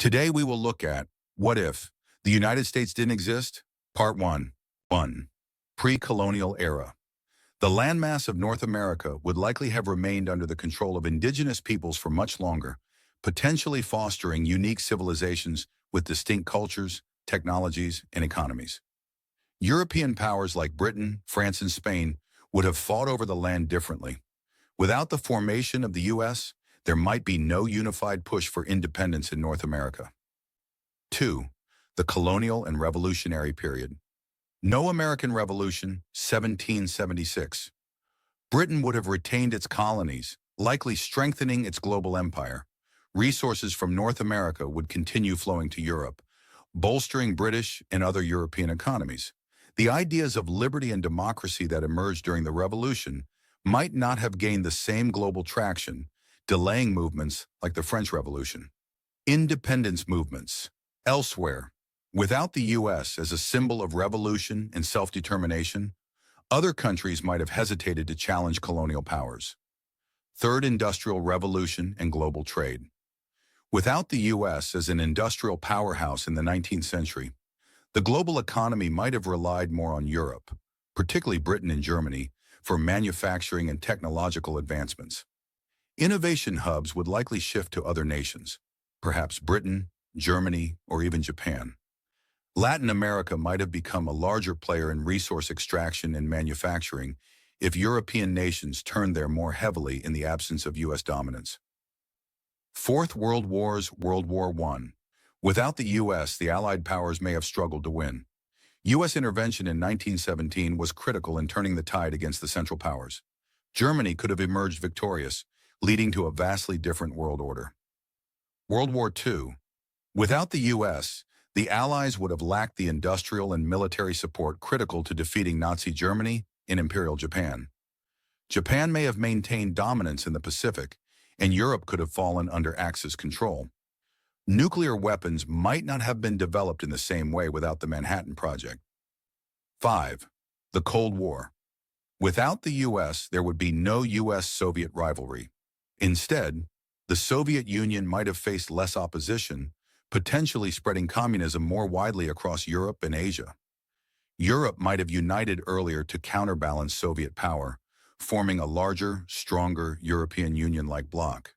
Today we will look at What If the United States Didn't Exist? Part 1. 1. Pre-colonial era. The landmass of North America would likely have remained under the control of indigenous peoples for much longer, potentially fostering unique civilizations with distinct cultures, technologies, and economies. European powers like Britain, France, and Spain would have fought over the land differently. Without the formation of the U.S., there might be no unified push for independence in North America. 2. The colonial and revolutionary period. No American Revolution, 1776. Britain would have retained its colonies, likely strengthening its global empire. Resources from North America would continue flowing to Europe, bolstering British and other European economies. The ideas of liberty and democracy that emerged during the Revolution might not have gained the same global traction, delaying movements like the French Revolution. Independence movements. Elsewhere, without the U.S. as a symbol of revolution and self-determination, other countries might have hesitated to challenge colonial powers. Third Industrial Revolution and global trade. Without the U.S. as an industrial powerhouse in the 19th century, the global economy might have relied more on Europe, particularly Britain and Germany, for manufacturing and technological advancements. Innovation hubs would likely shift to other nations, perhaps Britain, Germany, or even Japan. Latin America might have become a larger player in resource extraction and manufacturing if European nations turned there more heavily in the absence of U.S. dominance. Fourth World Wars, World War I. Without the U.S., the Allied powers may have struggled to win. U.S. intervention in 1917 was critical in turning the tide against the Central Powers. Germany could have emerged victorious, leading to a vastly different world order. World War II. Without the U.S., the Allies would have lacked the industrial and military support critical to defeating Nazi Germany and Imperial Japan. Japan may have maintained dominance in the Pacific, and Europe could have fallen under Axis control. Nuclear weapons might not have been developed in the same way without the Manhattan Project. 5. The Cold War. Without the U.S., there would be no U.S.-Soviet rivalry. Instead, the Soviet Union might have faced less opposition, potentially spreading communism more widely across Europe and Asia. Europe might have united earlier to counterbalance Soviet power, forming a larger, stronger European Union-like bloc.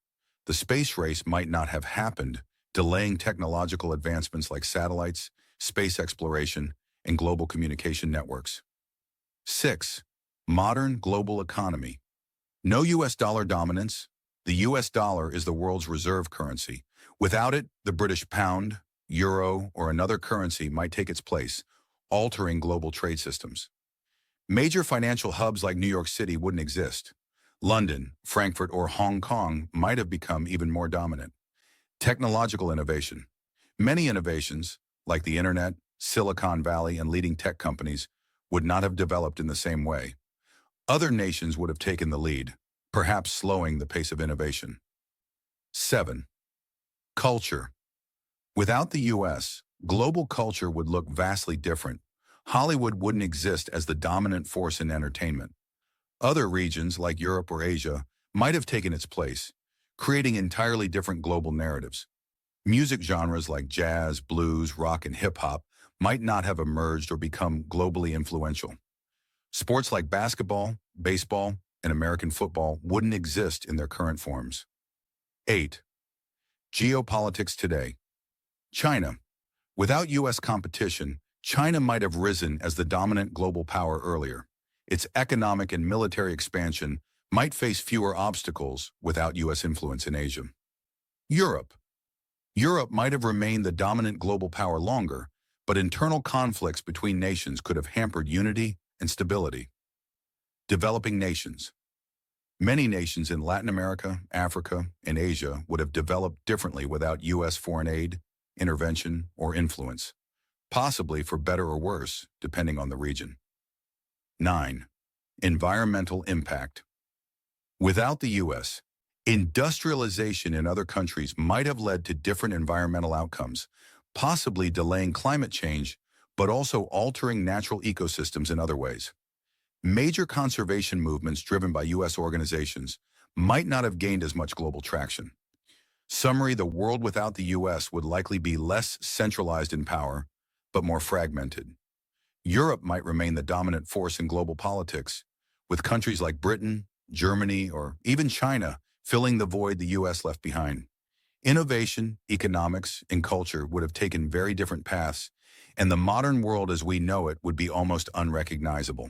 The space race might not have happened, delaying technological advancements like satellites, space exploration, and global communication networks. 6. Modern global economy. No U.S. dollar dominance. The U.S. dollar is the world's reserve currency. Without it, the British pound, euro, or another currency might take its place, altering global trade systems. Major financial hubs like New York City wouldn't exist. London, Frankfurt, or Hong Kong might have become even more dominant. Technological innovation. Many innovations, like the internet, Silicon Valley, and leading tech companies, would not have developed in the same way. Other nations would have taken the lead, perhaps slowing the pace of innovation. 7. Culture. Without the U.S., global culture would look vastly different. Hollywood wouldn't exist as the dominant force in entertainment. Other regions, like Europe or Asia, might have taken its place, creating entirely different global narratives. Music genres like jazz, blues, rock, and hip-hop might not have emerged or become globally influential. Sports like basketball, baseball, and American football wouldn't exist in their current forms. 8. Geopolitics today. China. Without U.S. competition, China might have risen as the dominant global power earlier. Its economic and military expansion might face fewer obstacles without U.S. influence in Asia. Europe. Europe might have remained the dominant global power longer, but internal conflicts between nations could have hampered unity and stability. Developing nations. Many nations in Latin America, Africa, and Asia would have developed differently without U.S. foreign aid, intervention, or influence, possibly for better or worse, depending on the region. 9. Environmental impact. Without the U.S., industrialization in other countries might have led to different environmental outcomes, possibly delaying climate change, but also altering natural ecosystems in other ways. Major conservation movements driven by U.S. organizations might not have gained as much global traction. Summary, the world without the US would likely be less centralized in power, but more fragmented. Europe might remain the dominant force in global politics, with countries like Britain, Germany, or even China filling the void the US left behind. Innovation, economics, and culture would have taken very different paths, and the modern world as we know it would be almost unrecognizable.